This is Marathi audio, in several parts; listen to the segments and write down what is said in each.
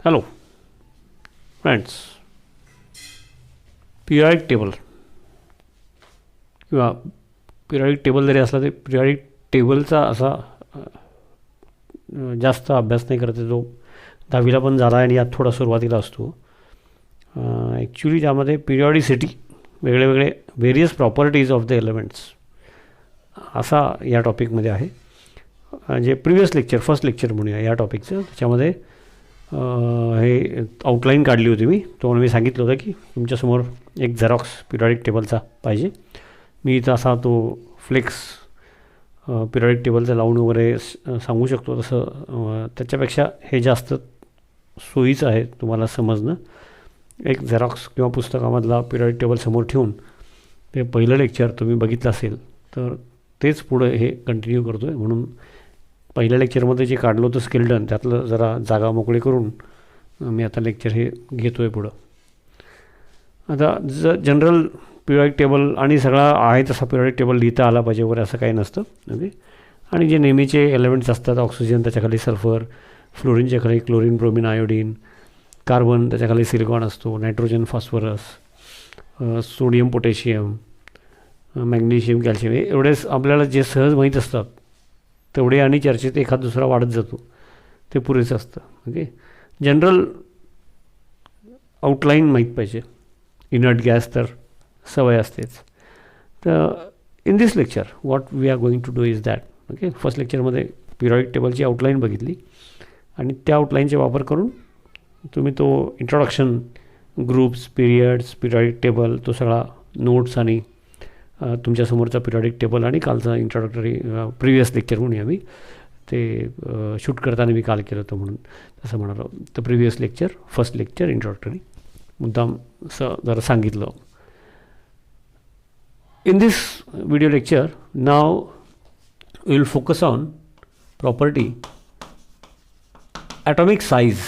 हॅलो फ्रेंड्स, पिरियॉडिक टेबल किंवा पिरियॉडिक टेबल जरी असला तरी पिरियॉडिक टेबलचा असा जास्त अभ्यास नाही करत आहे, जो 10वीला पण झाला आणि यात थोडा सुरुवातीला असतो. ॲक्च्युली त्यामध्ये पिरियॉडिसिटी, वेगळे वेगळे various properties of the elements असा या टॉपिकमध्ये आहे. जे प्रिव्हियस लेक्चर, फर्स्ट लेक्चर म्हणूया या टॉपिकचं, त्याच्यामध्ये हे आउटलाईन काढली होती मी. तुम्हाला मी सांगितलं होतं की तुमच्यासमोर एक झेरॉक्स पिरियॉडिक टेबलचा पाहिजे. मी इथं असा तो फ्लेक्स पिरियॉडिक टेबलचा लावून वगैरे सांगू शकतो, तसं त्याच्यापेक्षा हे जास्त सोयीचं आहे तुम्हाला समजणं. एक झेरॉक्स किंवा पुस्तकामधला पिरियॉडिक टेबल समोर ठेवून ते पहिलं लेक्चर तुम्ही बघितलं असेल तर तेच पुढं हे कंटिन्यू करतो आहे. म्हणून पहिल्या लेक्चरमध्ये जे काढलं होतं स्केल्टन, त्यातलं जरा जागा मोकळी करून मी आता लेक्चर हे घेतो आहे पुढं. आता जनरल पिरियॉडिक टेबल आणि सगळा आहे तसा पिरियॉडिक टेबल लिहिता आला पाहिजे वगैरे असं काही नसतं. ओके. आणि जे नेहमीचे एलिमेंट्स असतात, ऑक्सिजन त्याच्याखाली सल्फर, फ्लोरीनच्या खाली क्लोरीन, ब्रोमिन, आयोडीन, कार्बन त्याच्याखाली सिलिकॉन असतो, nitrogen, phosphorus, sodium, potassium, magnesium, calcium, हे एवढेच आपल्याला जे सहज माहीत असतात तेवढे, आणि चर्चेत एखाद दुसरा वाढत जातो ते पुरेसं असतं. ओके. जनरल आउटलाईन माहीत पाहिजे. इनर्ट गॅस तर सवय असतेच. तर in this lecture what we are going to do is that. Okay. First लेक्चरमध्ये पिरियॉडिक टेबलची आउटलाईन बघितली आणि त्या आउटलाईनचा वापर करून तुम्ही तो introduction, groups, periods, periodic table, तो सगळा नोट्स आणि तुमच्यासमोरचा पिरियॉडिक टेबल आणि कालचा इंट्रोडक्टरी प्रिव्हियस लेक्चर म्हणूया मी ते शूट करताना मी काल केलं होतं म्हणून तसं म्हणालो. तर previous lecture, first lecture introductory मुद्दाम असं जरा सांगितलं. In this video lecture now will focus on property atomic size.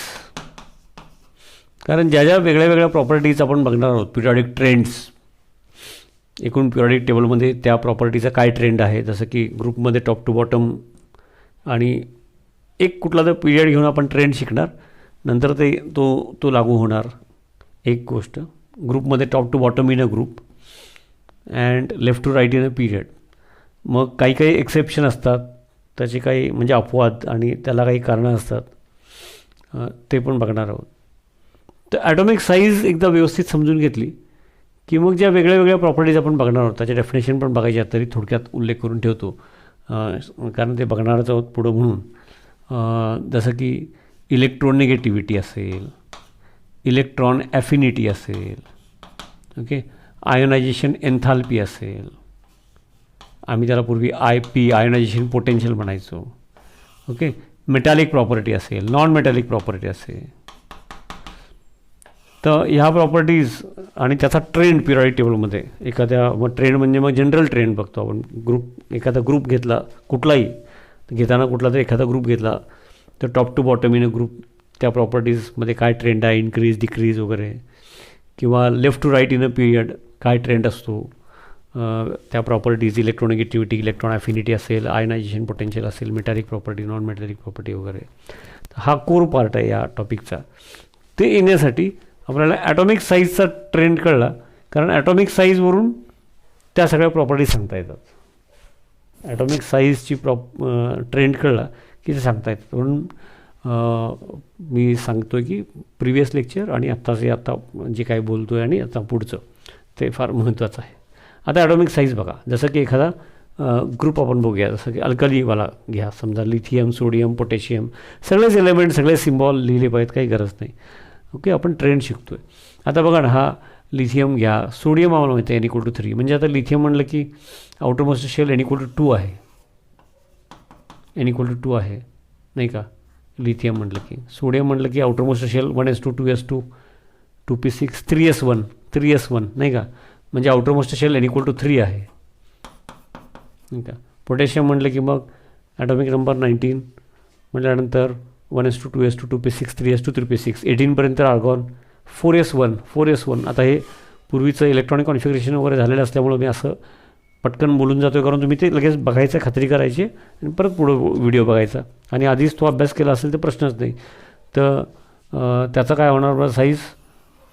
कारण ज्या ज्या वेगळ्या वेगळ्या प्रॉपर्टीज आपण बघणार आहोत, पिरियॉडिक ट्रेंड्स, एकूण पिरियॉडिक टेबलमध्ये त्या प्रॉपर्टीचा काय ट्रेंड आहे, जसं की ग्रुपमध्ये टॉप टू बॉटम, आणि एक कुठला तर पिरियड घेऊन आपण ट्रेंड शिकणार, नंतर ते तो लागू होणार. एक गोष्ट, ग्रुपमध्ये top to bottom in a group and left to right in a period. मग काही काही एक्सेप्शन असतात, त्याचे काही म्हणजे अपवाद, आणि त्याला काही कारणं असतात, ते पण बघणार आहोत. तर ॲटॉमिक साईज एकदा व्यवस्थित समजून घेतली की मग ज्या वेगळ्या वेगळ्या प्रॉपर्टीज आपण बघणार आहोत त्याच्या डेफिनेशन पण बघायच्या, तरी थोडक्यात उल्लेख करून ठेवतो कारण ते बघणारच आहोत पुढं म्हणून. जसं की इलेक्ट्रोनिगेटिव्हिटी असेल, इलेक्ट्रॉन ॲफिनिटी असेल, ओके, आयोनायझेशन एन्थाल्पी असेल, आम्ही त्याला पूर्वी IP आयोनायझेशन पोटेन्शियल म्हणायचो. ओके. मेटॅलिक प्रॉपर्टी असेल, नॉन मेटॅलिक प्रॉपर्टी असेल. तर ह्या प्रॉपर्टीज आणि त्याचा ट्रेंड पिरियॉडिक टेबलमध्ये एखाद्या, मग ट्रेंड म्हणजे मग जनरल ट्रेंड बघतो आपण. एखादा ग्रुप घेतला, कुठलाही घेताना कुठला तरी एखादा ग्रुप घेतला तर top to bottom in a group त्या प्रॉपर्टीजमध्ये काय ट्रेंड आहे, इन्क्रीज, डिक्रीज वगैरे, किंवा left to right in a period काय ट्रेंड असतो त्या प्रॉपर्टीज, इलेक्ट्रोनिगेटिव्हिटी, इलेक्ट्रॉन ॲफिनिटी असेल, आयनायझेशन पोटेन्शियल असेल, metallic property, non metallic property वगैरे. हा कोर पार्ट आहे या टॉपिकचा. ते येण्यासाठी आपल्याला ॲटॉमिक साईजचा ट्रेंड कळला, कारण ॲटॉमिक साईजवरून त्या सगळ्या प्रॉपर्टीज सांगता येतात. ॲटॉमिक साईजची ट्रेंड कळला की ते सांगता येतात. म्हणून मी सांगतो आहे की प्रिव्हियस लेक्चर आणि आत्ता जे काही बोलतो आहे आणि आता पुढचं ते फार महत्त्वाचं आहे. आता ॲटॉमिक साईज बघा. जसं की एखादा ग्रुप आपण बघूया, जसं की अल्कलीवाला घ्या, समजा लिथियम, सोडियम, पोटॅशियम, सगळेच एलिमेंट, सगळे सिम्बॉल लिहिले पाहिजेत, काही गरज नाही. ओके. आपण ट्रेंड शिकतो आहे. आता बघा ना, हा लिथियम घ्या, सोडियम आम्हाला माहिती आहे N=3. म्हणजे आता लिथियम म्हणलं की आउटरमोस्ट शेल N=2 आहे, N=2 आहे नाही का. लिथियम म्हटलं की, सोडियम म्हटलं की outermost shell 1s2, 2s2, 2p6, 3s1 नाही का. म्हणजे आउटरमोस्ट शेल N=3 आहे नाही का. पोटॅशियम म्हटलं की मग ॲटॉमिक नंबर 19 म्हटल्यानंतर 1s2, 2s2, 2p6, 3s2, 3p6, 18पर्यंत argon, 4s1. आता हे पूर्वीचं इलेक्ट्रॉनिक कॉन्फिगरेशन वगैरे झालेलं असल्यामुळं मी असं पटकन बोलून जातो, कारण तुम्ही ते लगेच बघायचं, खात्री करायची आणि परत पुढं व्हिडिओ बघायचा. आणि आधीच तो अभ्यास केला असेल तर प्रश्नच नाही. तर त्याचं काय होणार बरं साईज,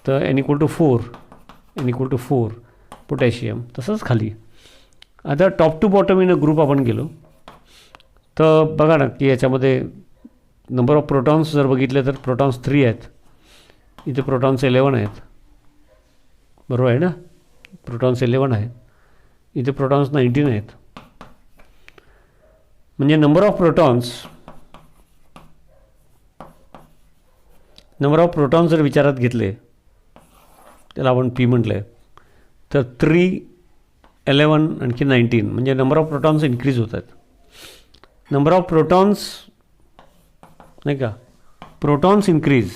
तर n=4 पोटॅशियम. तसंच खाली आता top to bottom in a group आपण गेलो तर बघा ना की याच्यामध्ये नंबर ऑफ प्रोटॉन्स जर बघितले तर प्रोटॉन्स 3 आहेत, इथे प्रोटॉन्स 11 आहेत, बरोबर आहे ना, प्रोटॉन्स 11 आहेत, इथे प्रोटॉन्स 19 आहेत. म्हणजे नंबर ऑफ प्रोटॉन्स जर विचारात घेतले, त्याला आपण पी म्हटलं आहे, तर 3, 11 आणखी 19 म्हणजे नंबर ऑफ प्रोटॉन्स इन्क्रीज होत आहेत. नंबर ऑफ प्रोटॉन्स नाही का, protons increase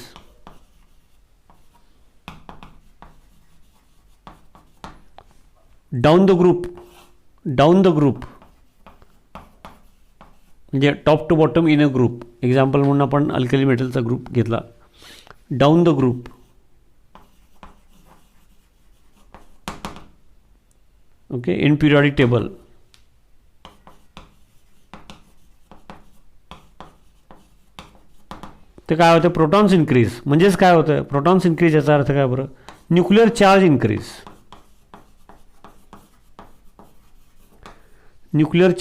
down the group म्हणजे top to bottom in a group. Example म्हणून आपण अल्कली मेटलचा ग्रुप घेतला, down the group, okay, in periodic table. ते काय होतं, प्रोटॉन्स इन्क्रीज. म्हणजेच काय होतं, प्रोटॉन्स इन्क्रीज याचा अर्थ काय बरं, nuclear charge increase. Nuclear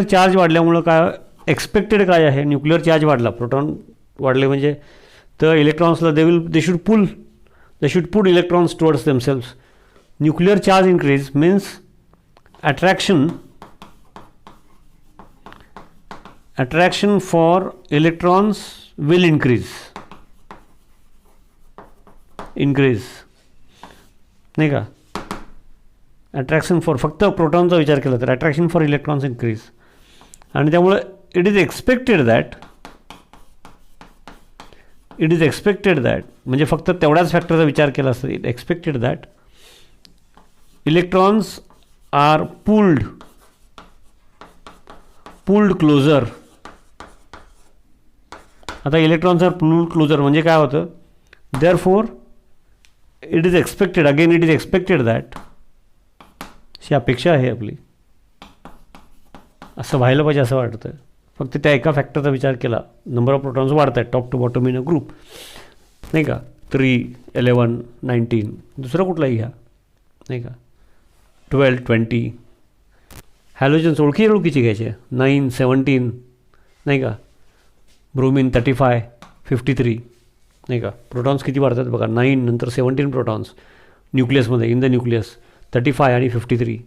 charge वाढल्यामुळं काय एक्सपेक्टेड काय आहे, न्यूक्लिअर चार्ज वाढला, प्रोटॉन वाढले म्हणजे तर इलेक्ट्रॉन्सला they should put electrons towards themselves. Nuclear charge increase means attraction for electrons will increase नाही का. अट्रॅक्शन फॉर फक्त प्रोटॉनचा विचार केला तर अट्रॅक्शन फॉर इलेक्ट्रॉन्स इन्क्रीज. आणि त्यामुळे इट इज एक्सपेक्टेड दॅट म्हणजे फक्त तेवढ्याच फॅक्टरचा विचार केला असता, it expected that electrons are pulled closer. आता इलेक्ट्रॉन्स आर पुल्ड क्लोजर म्हणजे काय होतं, therefore it is expected that, अशी अपेक्षा आहे आपली, असं व्हायला पाहिजे असं वाटतं. फक्त त्या एका फॅक्टरचा विचार केला, नंबर ऑफ प्रोटॉन्स वाढत आहेत top to bottom in a group नाही का, 3, 11, 19, दुसरं कुठलाही घ्या नाही का, 12, 20. हॅलोजन्स ओळखीचे घ्यायचे, 9, 17 नाही का, ब्रोमिन 35, 53 नाही का. प्रोटॉन्स किती वाढतात बघा, 9 नंतर 17 प्रोटॉन्स न्यूक्लियसमध्ये, इन द न्यूक्लियस 35 आणि 53.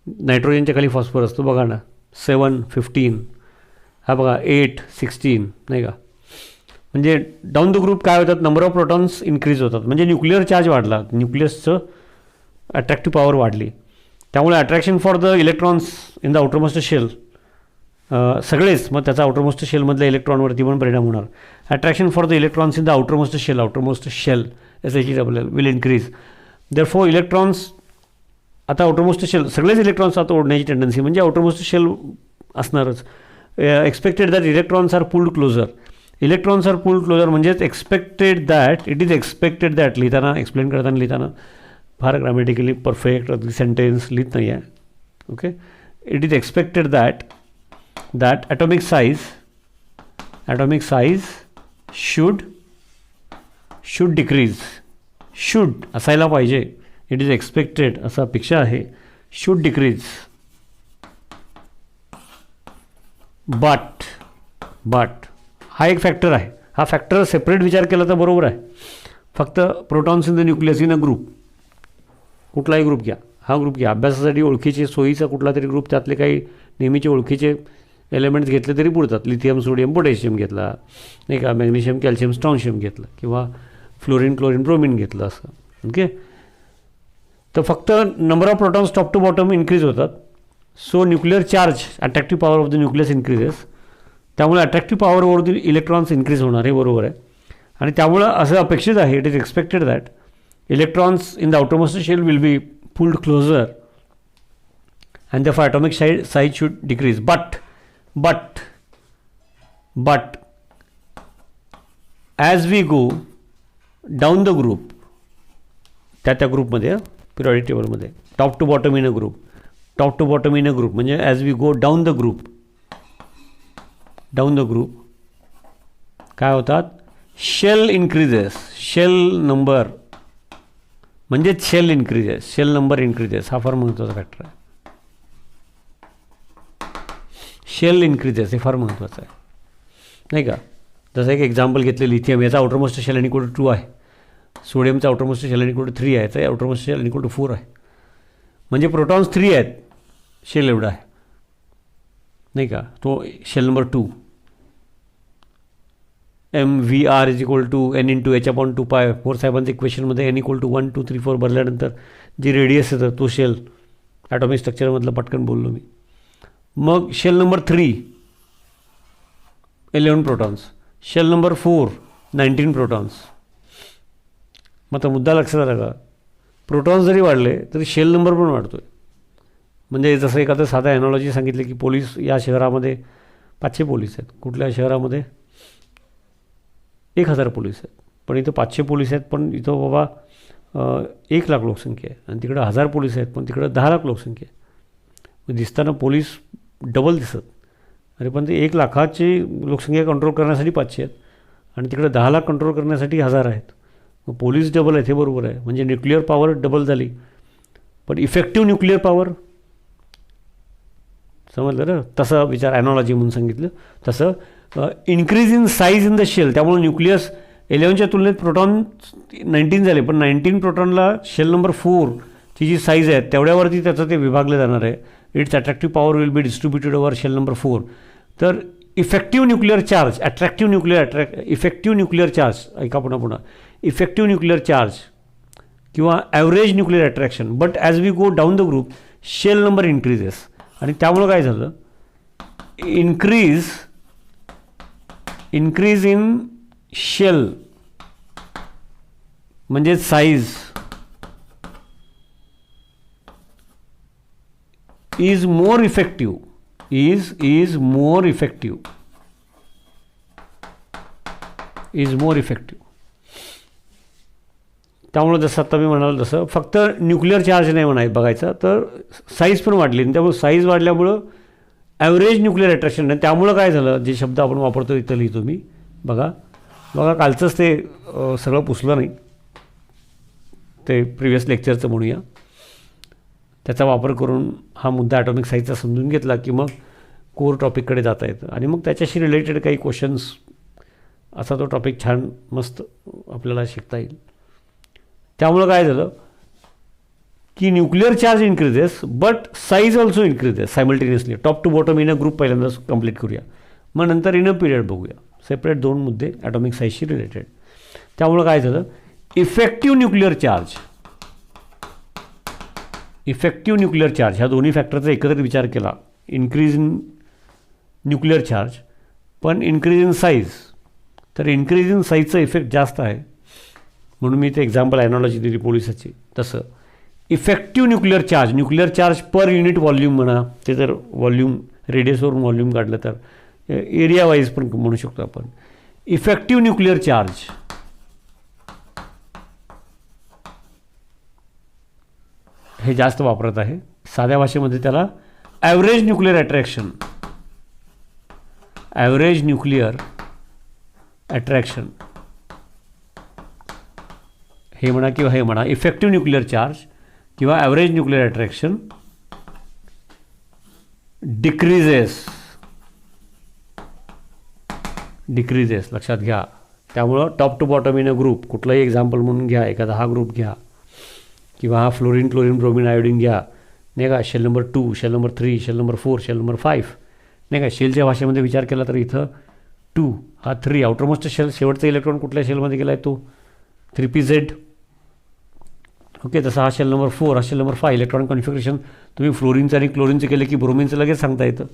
नायट्रोजनच्या खाली फॉस्फरस तो बघा ना, 7, 15, हा बघा 8, 16 नाही का. म्हणजे डाऊन द ग्रुप काय होतात, नंबर ऑफ प्रोटॉन्स इन्क्रीज होतात म्हणजे न्यूक्लिअर चार्ज वाढला, न्यूक्लियसचं अट्रॅक्टिव्ह पॉवर वाढली. त्यामुळे attraction for the electrons in the outermost shell, सगळेच मग त्याचा आउटरमोस्ट शेलमधल्या इलेक्ट्रॉनवरती पण परिणाम होणार. Attraction for the electrons in the outermost shell SHEL will increase. Therefore electrons आता आउटरमोस्ट शेल, सगळेच इलेक्ट्रॉन्स आता ओढण्याची टेंडन्सी म्हणजे आउटरमोस्ट शेल असणारच. Expected that electrons are pulled closer म्हणजेच इट इज एक्सपेक्टेड दॅट लिहिताना, एक्सप्लेन करताना फार ग्रामॅटिकली परफेक्ट अगदी सेंटेन्स लिहित नाही आहे, okay. It is expected that atomic size should decrease, should असायला पाहिजे, इट इज एक्सपेक्टेड असं अपेक्षा आहे, शुड डिक्रीज. बट हा एक फॅक्टर आहे, हा फॅक्टर सेपरेट विचार केला तर बरोबर आहे. फक्त protons in the nucleus in a group, कुठलाही ग्रुप घ्या, हा ग्रुप घ्या, अभ्यासासाठी ओळखीचे सोयीचा कुठला तरी ग्रुप, त्यातले काही नेहमीचे ओळखीचे एलिमेंट्स घेतले तरी पुरतात. लिथियम, सोडियम, पोटॅशियम घेतला नाही का, मॅग्नेशियम, कॅल्शियम, स्ट्रॉन्शियम घेतलं किंवा फ्लोरीन, क्लोरीन, ब्रोमिन घेतलं असं, ओके. तर फक्त number of protons top to bottom increase होतात. So nuclear charge, attractive power of the nucleus increases. त्यामुळे attractive power over the electrons increase होणार, हे बरोबर आहे. आणि त्यामुळं असं अपेक्षित आहे, it is expected that electrons in the outermost shell will be pulled closer and therefore atomic size should decrease. But as we go down the group, त्या ग्रुपमध्ये पिरियॉडिक टेबलमध्ये top to bottom in a group म्हणजे as we go down the group down the group काय होतात, शेल इन्क्रीजेस, शेल नंबर म्हणजेच shell increases, shell number increases हा फार महत्त्वाचा फॅक्टर आहे. शेल इन्क्रीजेस हे फार महत्त्वाचं आहे नाही का. जसं एक एक्झाम्पल घेतलं लिथियम, याचा outermost shell n equal to 2 आहे, सोडियमचा outermost shell n equal to 3 आहे, याचा outermost shell n equal to 4 आहे. म्हणजे प्रोटॉन्स 3 आहेत, शेल एवढा आहे नाही का. तो shell number 2, MVR is equal to N into H/2π. फोर साहेबांच्या इक्वेशनमध्ये N इक्वल टू 1 2 3 4 भरल्यानंतर जी रेडियस येतं तो शेल, ॲटॉमिक स्ट्रक्चरमधलं पटकन बोललो मी. मग shell number 3 11 protons, shell number 4 19 protons. मग आता मुद्दा लक्षात आला का, प्रोटॉन्स जरी वाढले तरी शेल नंबर पण वाढतो आहे. म्हणजे जसं एखादं साधा ॲनॉलॉजी सांगितलं की पोलीस या शहरामध्ये 500 पोलीस आहेत, कुठल्या शहरामध्ये 1000 पोलीस आहेत, पण इथं 500 पोलीस आहेत, पण इथं बाबा 1 लाख लोकसंख्या आहे, आणि तिकडं 1000 पोलीस आहेत पण तिकडं 10 लाख लोकसंख्या आहे. मग दिसताना पोलीस डबल दिसत, अरे पण ते 1 लाखाची लोकसंख्या कंट्रोल करण्यासाठी 500 आहेत आणि तिकडे 10 लाख कंट्रोल करण्यासाठी 1000 आहेत. मग पोलीस डबल आहेत हे बरोबर आहे, म्हणजे न्यूक्लिअर पॉवर डबल झाली, पण इफेक्टिव्ह न्यूक्लिअर पॉवर समजलं ना. तसं विचार ॲनॉलॉजी म्हणून सांगितलं तसं. Increase in size in the shell, त्यामुळे न्यूक्लियस 11च्या तुलनेत प्रोटॉन 19 झाले, पण 19 प्रोटॉनला शेल नंबर 4ची जी साईज आहे तेवढ्यावरती त्याचं ते विभागलं जाणार आहे. Its attractive power will be distributed over shell number 4. तर effective nuclear charge, effective nuclear charge, ऐका पुन्हा इफेक्टिव्ह न्यूक्लिअर चार्ज किंवा average nuclear attraction. But as we go down the group shell number increases, आणि त्यामुळं काय झालं, इन्क्रीज इन शेल म्हणजे size is more effective, is more effective. त्यामुळं जसं आता मी म्हणालो तसं फक्त न्यूक्लिअर चार्ज नाही म्हणायचं बघायचं, तर साईज पण वाढली, आणि त्यामुळे साईज वाढल्यामुळं ॲव्हरेज न्यूक्लिअर अट्रॅक्शन नाही. त्यामुळं काय झालं, जे शब्द आपण वापरतो इथं लिहितो मी, बघा कालचंच ते सगळं पुसलं नाही, ते प्रिव्हियस लेक्चरचं म्हणूया, त्याचा वापर करून हा मुद्दा ॲटॉमिक साईजचा समजून घेतला की मग कोर टॉपिककडे जाता येतं, आणि मग त्याच्याशी रिलेटेड काही क्वेश्चन्स, असा तो टॉपिक छान मस्त आपल्याला शिकता येईल. त्यामुळं काय झालं की nuclear charge increases but size also increases simultaneously. Top to bottom in a group पहिल्यांदा कंप्लीट करूया, मग नंतर इन अ पिरियड बघूया, सेपरेट 2 मुद्दे ॲटॉमिक साईजशी रिलेटेड. त्यामुळं काय झालं, इफेक्टिव्ह न्यूक्लिअर चार्ज ह्या दोन्ही फॅक्टरचा एकत्रित विचार केला, इन्क्रीज इन न्यूक्लिअर चार्ज पण इन्क्रीज इन साईज, तर इन्क्रीज इन साईजचा इफेक्ट जास्त आहे, म्हणून मी ते एक्झाम्पल ॲनॉलॉजी दिली पोलिसाची. तसं effective nuclear charge per unit volume म्हणा, ते जर व्हॉल्यूम रेडियसवरून व्हॉल्यूम काढलं तर एरिया वाईज पण म्हणू शकतो आपण. इफेक्टिव्ह न्यूक्लिअर चार्ज हे जास्त वापरत आहे, साध्या भाषेमध्ये त्याला ॲव्हरेज न्यूक्लिअर अट्रॅक्शन हे म्हणा किंवा हे म्हणा. इफेक्टिव्ह न्यूक्लिअर चार्ज किंवा ॲव्हरेज न्यूक्लिअर अट्रॅक्शन डिक्रीजेस लक्षात घ्या. त्यामुळं top to bottom in a group, कुठलाही एक्झाम्पल म्हणून घ्या, एखादा हा ग्रुप घ्या किंवा हा फ्लोरीन क्लोरीन ब्रोमिन आयोडीन घ्या नाही का, shell number 2, shell number 3, shell number 4, shell number 5 नाही का. शेलच्या भाषेमध्ये विचार केला तर इथं 2 हा 3, आउटरमोस्ट शेल शेवटचा इलेक्ट्रॉन कुठल्या शेलमध्ये गेला आहे तो 3pz. ओके, तसा हा शेल नंबर 4, हा शेल नंबर 5. इलेक्ट्रॉनिक कॉन्फिगरेशन तुम्ही फ्लोरीनचं आणि क्लोरीनचं केलं की ब्रोमिनचं लगेच सांगता येतं.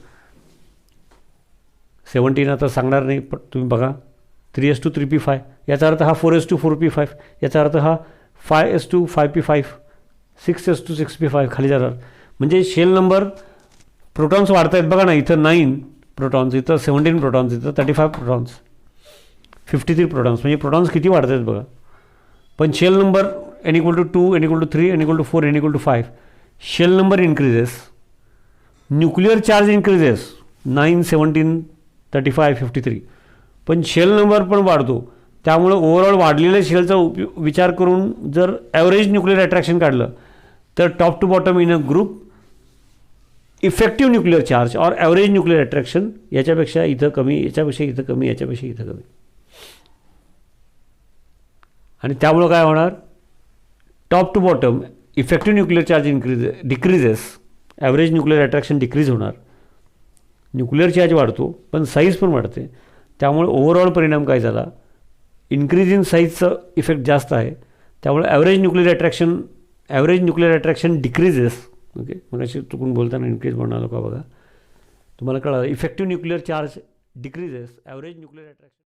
17 आता सांगणार नाही, पण तुम्ही बघा 3s2 3p5, याचा अर्थ हा 4s2 4p5, याचा अर्थ हा 5s2 5p5, 6s2 6p5 खाली जाणार. म्हणजे शेल नंबर प्रोटॉन्स वाढत आहेत बघा ना, इथं 9 प्रोटॉन्स, इथं 17 प्रोटॉन्स, इथं 35 प्रोटॉन्स, 53 प्रोटॉन्स, म्हणजे प्रोटॉन्स किती वाढत आहेत बघा. पण shell number n = 2, n = 3, n = 4, n = 5, shell number increases, nuclear charge increases 9, 17, 3553. पण शेल नंबर पण वाढतो. त्यामुळं ओव्हरऑल वाढलेल्या शेलचा विचार करून जर ॲव्हरेज न्यूक्लिअर अट्रॅक्शन काढलं तर top to bottom in a group effective nuclear charge और ॲव्हरेज न्यूक्लिअर अट्रॅक्शन याच्यापेक्षा इथं कमी, याच्यापेक्षा इथं कमी, याच्यापेक्षा इथं कमी. आणि त्यामुळं काय होणार, top to bottom effective nuclear charge decreases, average nuclear attraction decrease होणार. न्यूक्लिअर चार्ज वाढतो पण साईज पण वाढते. त्यामुळे ओव्हरऑल परिणाम काय झाला, इन्क्रीज इन साईजचं इफेक्ट जास्त आहे. त्यामुळे average nuclear attraction decreases. Okay, मग अशी चुकून बोलताना इन्क्रीज म्हणालो का बघा, तुम्हाला कळलं. Effective nuclear charge decreases, average nuclear attraction